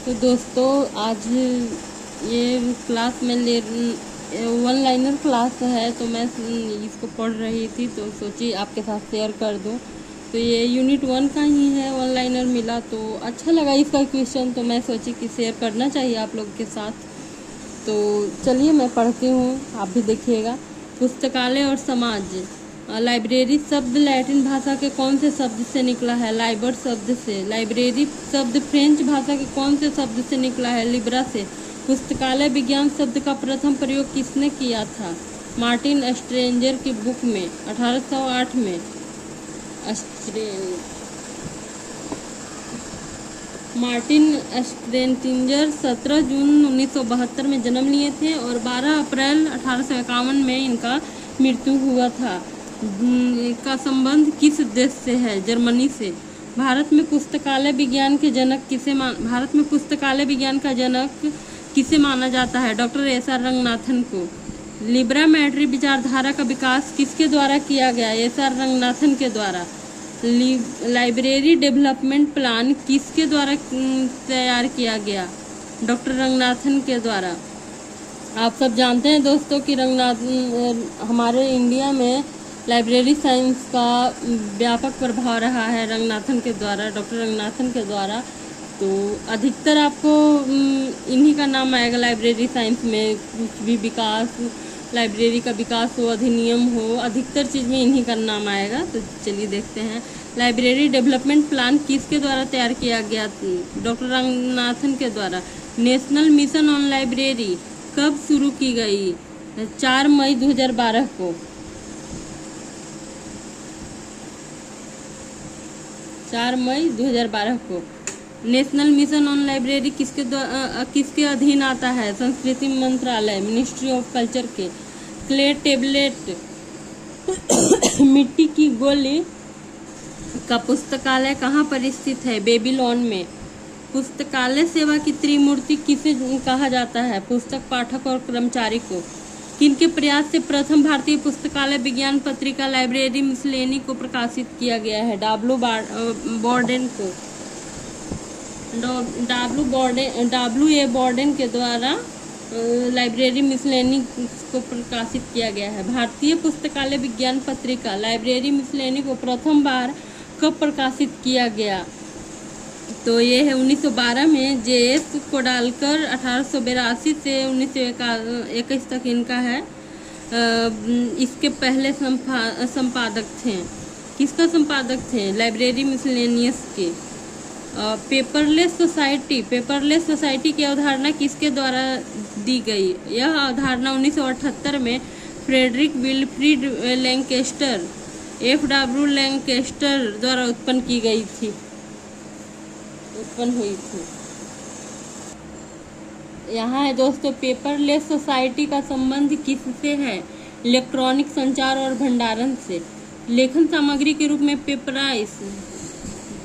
तो दोस्तों आज ये क्लास में वन लाइनर क्लास है, तो मैं इसको पढ़ रही थी तो सोची आपके साथ शेयर कर दूं। तो ये यूनिट 1 का ही है, वन लाइनर मिला तो अच्छा लगा इसका क्वेश्चन, तो मैं सोची कि शेयर करना चाहिए आप लोग के साथ। तो चलिए मैं पढ़ती हूँ, आप भी देखिएगा। पुस्तकालय और समाज। लाइब्रेरी शब्द लैटिन भाषा के कौन से शब्द से निकला है? लाइबर शब्द से। लाइब्रेरी शब्द फ्रेंच भाषा के कौन से शब्द से निकला है? लिब्रा से। पुस्तकालय विज्ञान शब्द का प्रथम प्रयोग किसने किया था? मार्टिन स्ट्रेंजर की बुक में 1808 में। मार्टिन स्ट्रेंजर 17 जून 1972 में जन्म लिए थे और 12 अप्रैल 1851 में इनका मृत्यु हुआ था। का संबंध किस देश से है? जर्मनी से। भारत में पुस्तकालय विज्ञान का जनक किसे माना जाता है? Doctor SR. रंगनाथन को। लिब्रा मैट्री विचारधारा का विकास किसके द्वारा किया गया? एस.आर. रंगनाथन के द्वारा। लाइब्रेरी डेवलपमेंट प्लान किसके द्वारा तैयार किया गया? डॉक्टर रंगनाथन के द्वारा। आप सब जानते हैं दोस्तों कि हमारे इंडिया में लाइब्रेरी साइंस का व्यापक प्रभाव रहा है रंगनाथन के द्वारा, डॉक्टर रंगनाथन के द्वारा। तो अधिकतर आपको इन्हीं का नाम आएगा लाइब्रेरी साइंस में। कुछ भी विकास, लाइब्रेरी का विकास हो, अधिनियम हो, अधिकतर चीज़ में इन्हीं का नाम आएगा। तो चलिए देखते हैं। लाइब्रेरी डेवलपमेंट प्लान किसके द्वारा तैयार किया गया? डॉक्टर रंगनाथन के द्वारा। नेशनल मिशन ऑन लाइब्रेरी कब शुरू की गई? 4 मई 2012 को। 4 मई 2012 को। नेशनल मिशन ऑन लाइब्रेरी किसके अधीन आता है? संस्कृति मंत्रालय, मिनिस्ट्री ऑफ कल्चर के। क्ले टेबलेट मिट्टी की गोली का पुस्तकालय कहाँ पर स्थित है? बेबीलोन में। पुस्तकालय सेवा की त्रिमूर्ति किसे कहा जाता है? पुस्तक, पाठक और कर्मचारी को। किनके प्रयास से प्रथम भारतीय पुस्तकालय विज्ञान पत्रिका लाइब्रेरी मिसलेनी को प्रकाशित किया गया है? डब्ल्यू.ए. बॉर्डेन के द्वारा लाइब्रेरी मिसलेनी को प्रकाशित किया गया है। भारतीय पुस्तकालय विज्ञान पत्रिका लाइब्रेरी मिसलेनी को प्रथम बार कब प्रकाशित किया गया? तो ये है 1912 में। जे.एस. कोडालकर 1882 से 1921 तक इनका है। इसके पहले संपादक थे। किसका संपादक थे? लाइब्रेरी मिसलेनियस के। पेपरलेस सोसाइटी की अवधारणा किसके द्वारा दी गई? यह अवधारणा 1978 में फ्रेडरिक विल्फ्रीड लैंकेस्टर F.W. लैंकेस्टर द्वारा उत्पन्न हुई थी। यहाँ है दोस्तों, पेपरलेस सोसाइटी का संबंध किससे है? इलेक्ट्रॉनिक संचार और भंडारण से। लेखन सामग्री के रूप में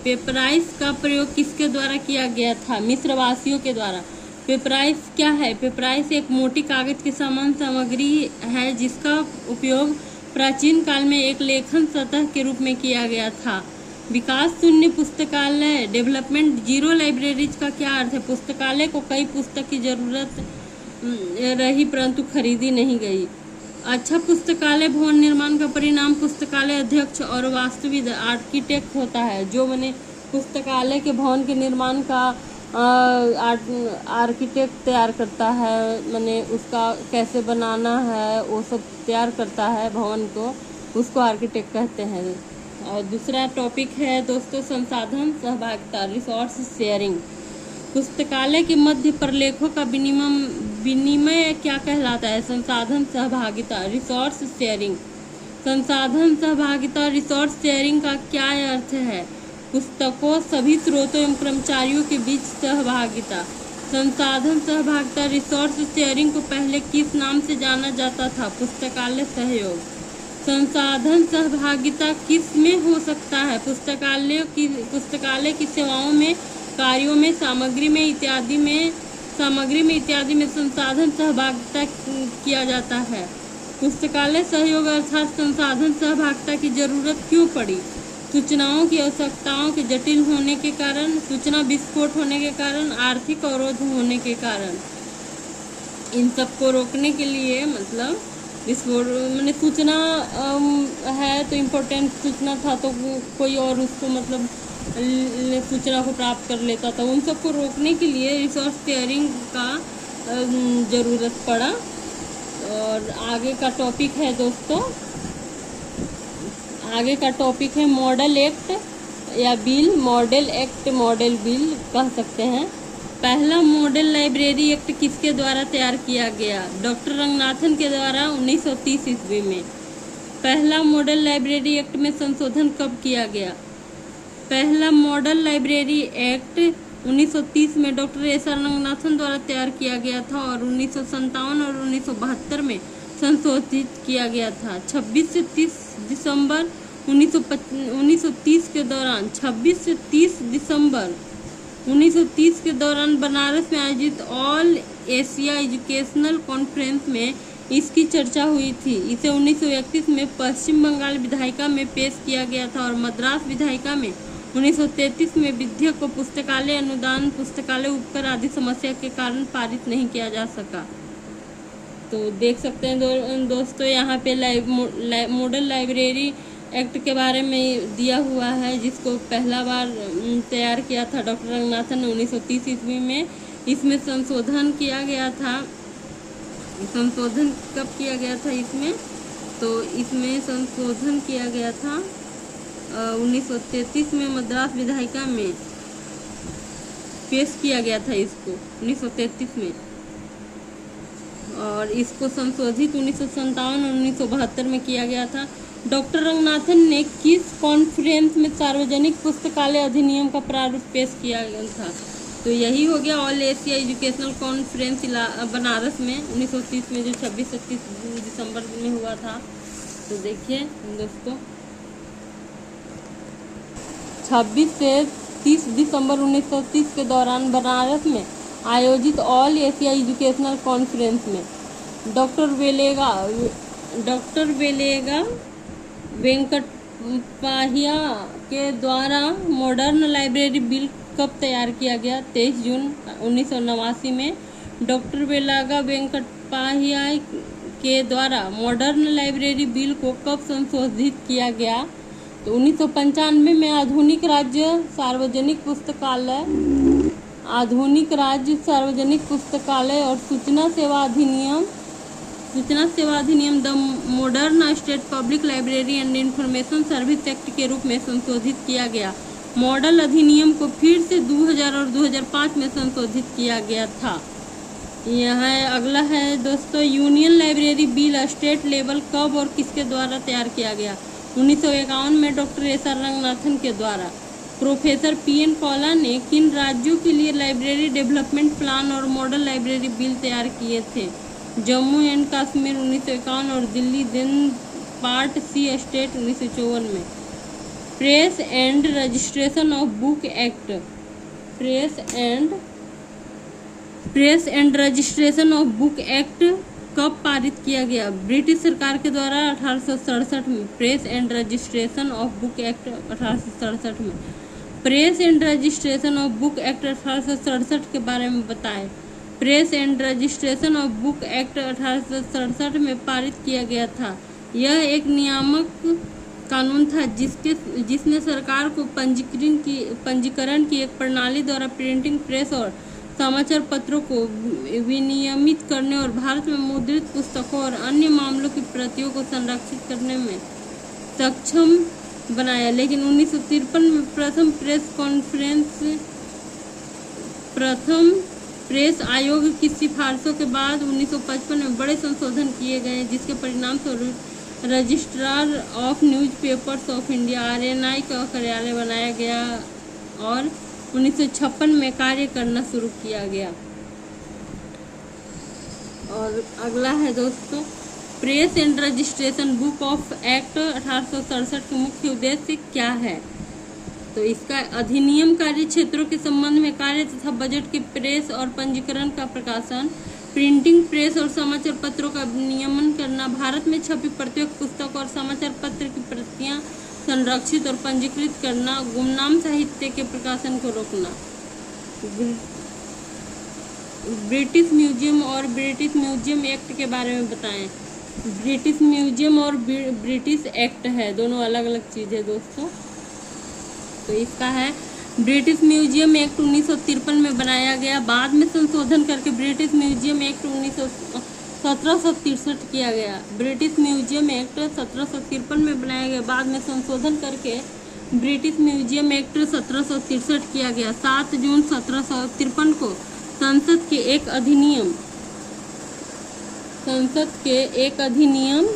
पेपराइस का प्रयोग किसके द्वारा किया गया था? मिस्रवासियों के द्वारा। पेपराइस क्या है? पेपराइस एक मोटी कागज के समान सामग्री है जिसका उपयोग प्राचीन काल में एक लेखन सतह के रूप में किया गया था। विकास शून्य पुस्तकालय, डेवलपमेंट जीरो लाइब्रेरीज का क्या अर्थ है? पुस्तकालय को कई पुस्तक की जरूरत रही परंतु खरीदी नहीं गई। अच्छा पुस्तकालय भवन निर्माण का परिणाम पुस्तकालय अध्यक्ष और वास्तुविद आर्किटेक्ट होता है। जो मैंने पुस्तकालय के भवन के निर्माण का आर्किटेक्ट तैयार करता है, मैंने उसका कैसे बनाना है वो सब तैयार करता है भवन को, उसको आर्किटेक्ट कहते हैं। और दूसरा टॉपिक है दोस्तों, संसाधन सहभागिता, रिसोर्स शेयरिंग। पुस्तकालय के मध्य प्रलेखों का विनिमय क्या कहलाता है? संसाधन सहभागिता, रिसोर्स शेयरिंग। संसाधन सहभागिता, रिसोर्स शेयरिंग का क्या अर्थ है? पुस्तकों, सभी स्रोतों एवं कर्मचारियों के बीच सहभागिता। संसाधन सहभागिता, रिसोर्स शेयरिंग को पहले किस नाम से जाना जाता था? पुस्तकालय सहयोग। संसाधन सहभागिता किस में हो सकता है? पुस्तकालय की सेवाओं में, कार्यों में, सामग्री में इत्यादि में संसाधन सहभागिता किया जाता है। पुस्तकालय सहयोग अर्थात संसाधन सहभागिता की जरूरत क्यों पड़ी? सूचनाओं की आवश्यकताओं के जटिल होने के कारण, सूचना विस्फोट होने के कारण, आर्थिक अवरोध होने के कारण, इन सबको रोकने के लिए मतलब विस्फोट मैंने सूचना है तो इम्पोर्टेंट सूचना था तो कोई और उसको मतलब सूचना को प्राप्त कर लेता था। उन सबको रोकने के लिए रिसोर्स शेयरिंग का ज़रूरत पड़ा। और आगे का टॉपिक है दोस्तों, आगे का टॉपिक है मॉडल एक्ट या bill, model act, model bill कह सकते हैं। पहला मॉडल लाइब्रेरी एक्ट किसके द्वारा तैयार किया गया? डॉक्टर रंगनाथन के द्वारा 1930 ईस्वी में। पहला मॉडल लाइब्रेरी एक्ट में संशोधन कब किया गया? पहला मॉडल लाइब्रेरी एक्ट 1930 में डॉक्टर एस.आर. रंगनाथन द्वारा तैयार किया गया था और 1957 और 1972 में संशोधित किया गया था। 26 से 30 दिसंबर 1930 के दौरान 26 से 30 दिसंबर 1930 के दौरान बनारस में आयोजित ऑल एशिया एजुकेशनल कॉन्फ्रेंस में इसकी चर्चा हुई थी। इसे 1931 में पश्चिम बंगाल विधायिका में पेश किया गया था और मद्रास विधायिका में 1933 में विधेयक को पुस्तकालय अनुदान, पुस्तकालय उपकर आदि समस्या के कारण पारित नहीं किया जा सका। तो देख सकते हैं दोस्तों यहाँ पे मॉडल लाइब्रेरी एक्ट के बारे में दिया हुआ है, जिसको पहला बार तैयार किया था डॉक्टर रंगनाथन ने 1930 ईस्वी में। इसमें संशोधन किया गया था। संशोधन कब किया गया था इसमें? तो इसमें संशोधन किया गया था 1933 में मद्रास विधायिका में पेश किया गया था इसको 1933 में, और इसको संशोधित 1957 और 1972 में किया गया था। डॉक्टर रंगनाथन ने किस कॉन्फ्रेंस में सार्वजनिक पुस्तकालय अधिनियम का प्रारूप पेश किया गया था? तो यही हो गया all Asia educational conference Banaras में 1930 में, जो 26 से 30 दिसंबर में हुआ था। तो देखिए दोस्तों 26 से 30 दिसंबर 1930 के दौरान बनारस में आयोजित ऑल एशिया एजुकेशनल कॉन्फ्रेंस में डॉक्टर वेलेगा वेंकटपाहिया के द्वारा मॉडर्न लाइब्रेरी बिल कब तैयार किया गया? 23 जून 1989 में डॉक्टर वेलागा वेंकटपाहिया के द्वारा मॉडर्न लाइब्रेरी बिल को कब संशोधित किया गया? तो 1995 में आधुनिक राज्य सार्वजनिक पुस्तकालय और सूचना सेवा अधिनियम the modern state public library and information service act के रूप में संशोधित किया गया। मॉडल अधिनियम को फिर से 2000 और 2005 में संशोधित किया गया था। यह अगला है दोस्तों, union library bill state level कब और किसके द्वारा तैयार किया गया? 1951 में डॉक्टर एस.आर. रंगनाथन के द्वारा। Professor PN. कौला ने किन राज्यों के लिए लाइब्रेरी डेवलपमेंट प्लान और मॉडल लाइब्रेरी बिल तैयार किए थे? जम्मू एंड कश्मीर 1951 और Delhi then part C state 1954 में। Press and registration of book act, press and registration of book act कब पारित किया गया? ब्रिटिश सरकार के द्वारा 1867 में। Press and registration of book act 1867 में। Press and registration of book act 1867 के बारे में बताएं। Press and registration of book act 1867 में पारित किया गया था। यह एक नियामक कानून था जिसने सरकार को पंजीकरण की एक प्रणाली द्वारा प्रिंटिंग प्रेस और समाचार पत्रों को विनियमित करने और भारत में मुद्रित पुस्तकों और अन्य मामलों की प्रतियों को संरक्षित करने में सक्षम बनाया। लेकिन 1953 में प्रथम प्रेस आयोग की सिफारिशों के बाद 1955 में बड़े संशोधन किए गए, जिसके परिणाम स्वरूप registrar of newspapers of India RNI का कार्यालय बनाया गया और 1956 में कार्य करना शुरू किया गया। और अगला है दोस्तों, press and registration book of act 1867 के मुख्य उद्देश्य क्या है? तो इसका अधिनियम कार्य क्षेत्रों के संबंध में कार्य तथा बजट के प्रेस और पंजीकरण का प्रकाशन, प्रिंटिंग प्रेस और समाचार पत्रों का नियमन करना, भारत में छपी प्रत्येक पुस्तक और समाचार पत्र की प्रतियां संरक्षित और पंजीकृत करना, गुमनाम साहित्य के प्रकाशन को रोकना। ब्रिटिश म्यूजियम और ब्रिटिश म्यूजियम एक्ट के बारे में बताएं। ब्रिटिश म्यूजियम और ब्रिटिश एक्ट है, दोनों अलग अलग चीज़ है दोस्तों। तो इसका है ब्रिटिश म्यूजियम एक्ट 1953 में बनाया गया, बाद में संशोधन करके ब्रिटिश म्यूजियम एक्ट 1763 किया गया। ब्रिटिश म्यूजियम एक्ट 1753 में बनाया गया, बाद में संशोधन करके ब्रिटिश म्यूजियम एक्ट 1763 किया गया। 7 जून 1753 को संसद के एक अधिनियम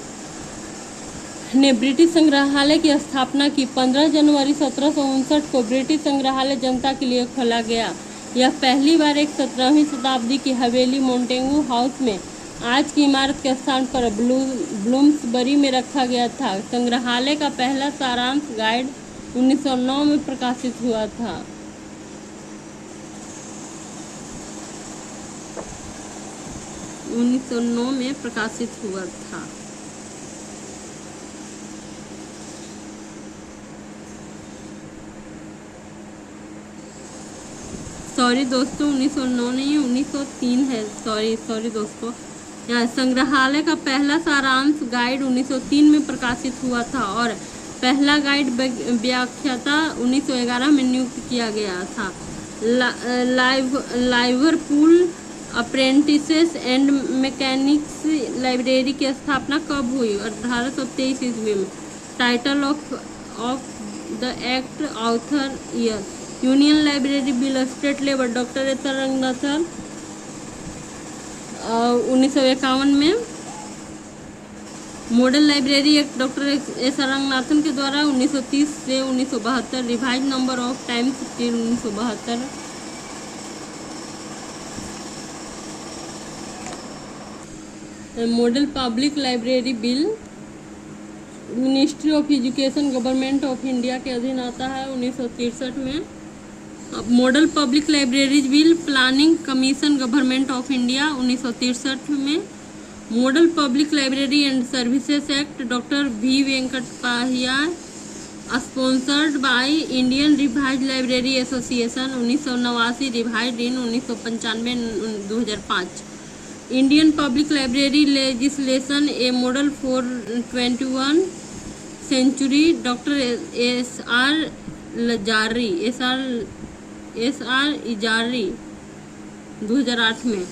ने ब्रिटिश संग्रहालय की स्थापना की। 15 जनवरी 1759 को ब्रिटिश संग्रहालय जनता के लिए खोला गया। यह पहली बार एक 17वीं शताब्दी की हवेली मोंटेगू हाउस में आज की इमारत के स्थान पर ब्लूम्सबरी में रखा गया था। संग्रहालय का पहला सारांश गाइड 1909 में प्रकाशित हुआ था। सॉरी दोस्तों, 1909 नहीं, 1903 है। सॉरी दोस्तों, यहाँ संग्रहालय का पहला सारांश गाइड 1903 में प्रकाशित हुआ था और पहला गाइड व्याख्याता 1911 में नियुक्त किया गया था। Liverpool apprentices and mechanics library की स्थापना कब हुई? 1823 ईस्वी में। Title of the act, author, year. Union library bill, state level, doctor S are Ranganathan 1951 में। Model library act doctor S are Ranganathan के द्वारा 1930 से 1972। Revise number of times 1972। Model public library bill ministry of education government of India के अधीन आता है 1963 में। Model public libraries bill planning commission government of India 1963 में। Model public library and services act doctor V Venkatappa sponsored by Indian revise library association 1989। Revise in 1995 2005। Indian public library legislation a model for 21 century doctor S R Ijari 2008 में।